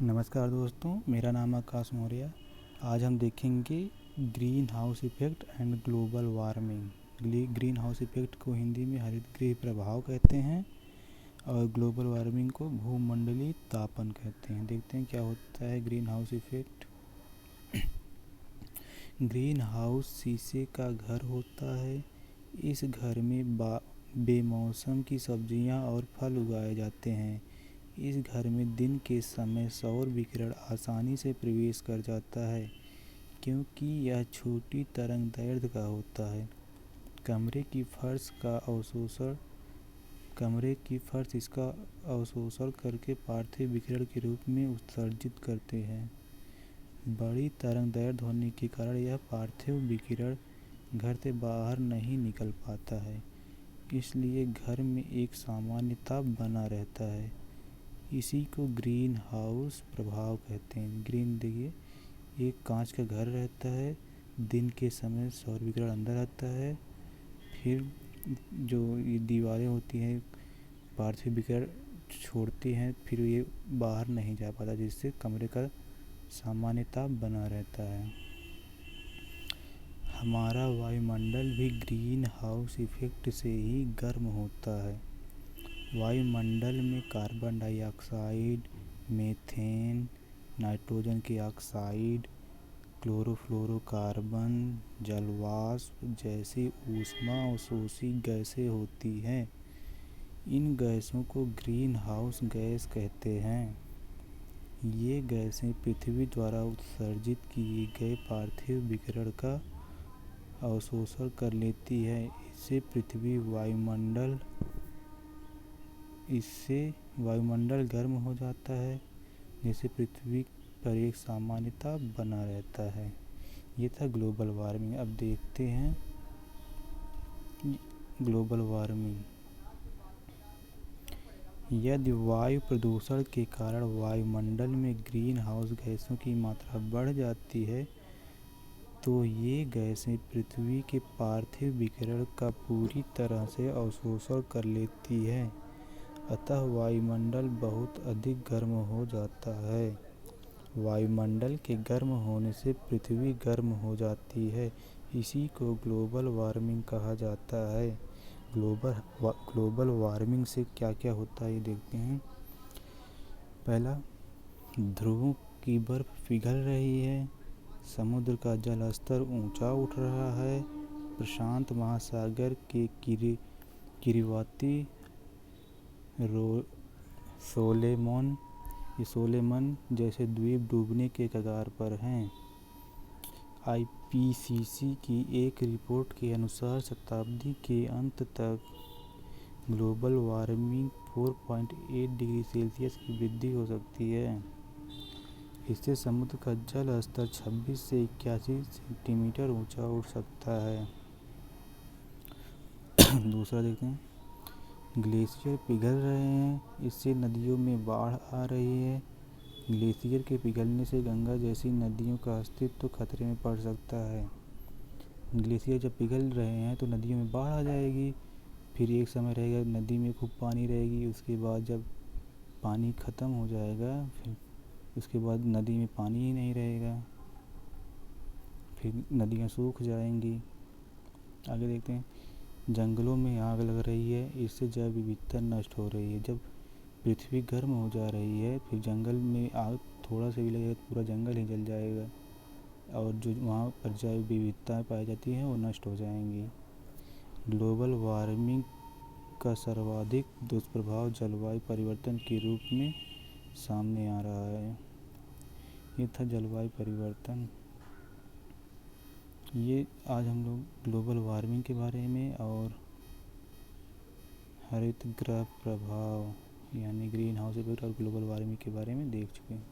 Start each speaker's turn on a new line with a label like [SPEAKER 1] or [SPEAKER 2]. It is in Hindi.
[SPEAKER 1] नमस्कार दोस्तों, मेरा नाम आकाश मौर्य। आज हम देखेंगे green house effect and global warming. Green house effect को हिंदी में हरितगृह प्रभाव कहते हैं और ग्लोबल वार्मिंग को भूमंडलीय तापन कहते हैं। देखते हैं क्या होता है green house effect. Green house शीशे का घर होता है। इस घर में बेमौसम की सब्जियां और फल उगाए जाते हैं। इस घर में दिन के समय सौर विकिरण आसानी से प्रवेश कर जाता है क्योंकि यह छोटी तरंगदैर्घ्य का होता है। कमरे की फर्श इसका अवशोषण करके पार्थिव विकिरण के रूप में उत्सर्जित करते हैं। बड़ी तरंगदैर्घ्य होने के कारण यह पार्थिव विकिरण घर से बाहर नहीं निकल पाता है, इसलिए घर में एक सामान्य ताप बना रहता है। इसी को ग्रीन हाउस प्रभाव कहते हैं। ग्रीन देखिए, एक कांच का घर रहता है, दिन के समय सौर विकिरण अंदर आता है, फिर जो ये दीवारें होती हैं पार्थिव विकिरण छोड़ती हैं, फिर ये बाहर नहीं जा पाता, जिससे कमरे का सामान्य ताप बना रहता है। हमारा वायुमंडल भी ग्रीन हाउस इफ़ेक्ट से ही गर्म होता है। वायुमंडल में कार्बन डाइऑक्साइड, मीथेन, नाइट्रोजन के ऑक्साइड, क्लोरोफ्लोरोकार्बन, जलवाष्प जैसी ऊष्मा अवशोषी गैसें होती हैं। इन गैसों को ग्रीन हाउस गैस कहते हैं। ये गैसें पृथ्वी द्वारा उत्सर्जित किए गए पार्थिव विकिरण का अवशोषण कर लेती है। इससे वायुमंडल गर्म हो जाता है, जिससे पृथ्वी पर एक सामान्य ताप बना रहता है। ये था ग्लोबल वार्मिंग। अब देखते हैं ग्लोबल वार्मिंग। यदि वायु प्रदूषण के कारण वायुमंडल में ग्रीन हाउस गैसों की मात्रा बढ़ जाती है तो ये गैसें पृथ्वी के पार्थिव विकिरण का पूरी तरह से अवशोषण कर लेती हैं। अतः वायुमंडल बहुत अधिक गर्म हो जाता है। वायुमंडल के गर्म होने से पृथ्वी गर्म हो जाती है। इसी को ग्लोबल वार्मिंग कहा जाता है। ग्लोबल वार्मिंग से क्या क्या होता है ये देखते हैं। पहला, ध्रुवों की बर्फ पिघल रही है, समुद्र का जल स्तर ऊंचा उठ रहा है, प्रशांत महासागर के किरिबाती सोलेमन जैसे द्वीप डूबने के कगार पर हैं। आईपीसीसी की एक रिपोर्ट के अनुसार शताब्दी के अंत तक ग्लोबल वार्मिंग 4.8 डिग्री सेल्सियस की वृद्धि हो सकती है। इससे समुद्र का जल स्तर 26 से 81 सेंटीमीटर ऊंचा उठ सकता है। दूसरा देखते हैं, ग्लेशियर पिघल रहे हैं, इससे नदियों में बाढ़ आ रही है। ग्लेशियर के पिघलने से गंगा जैसी नदियों का अस्तित्व खतरे में पड़ सकता है। ग्लेशियर जब पिघल रहे हैं तो नदियों में बाढ़ आ जाएगी, फिर एक समय रहेगा नदी में खूब पानी रहेगी, उसके बाद जब पानी ख़त्म हो जाएगा फिर उसके बाद नदी में पानी ही नहीं रहेगा, फिर नदियाँ सूख जाएंगी। आगे देखते हैं, जंगलों में आग लग रही है, इससे जैव विविधता नष्ट हो रही है। जब पृथ्वी गर्म हो जा रही है फिर जंगल में आग थोड़ा सा भी लगेगा तो पूरा जंगल ही जल जाएगा और जो वहाँ पर जैव विविधता पाई जाती है वो नष्ट हो जाएंगी। ग्लोबल वार्मिंग का सर्वाधिक दुष्प्रभाव जलवायु परिवर्तन के रूप में सामने आ रहा है। ये था जलवायु परिवर्तन। ये आज हम लोग ग्लोबल वार्मिंग के बारे में और हरितगृह प्रभाव यानी ग्रीन हाउस इफेक्ट और ग्लोबल वार्मिंग के बारे में देख चुके हैं।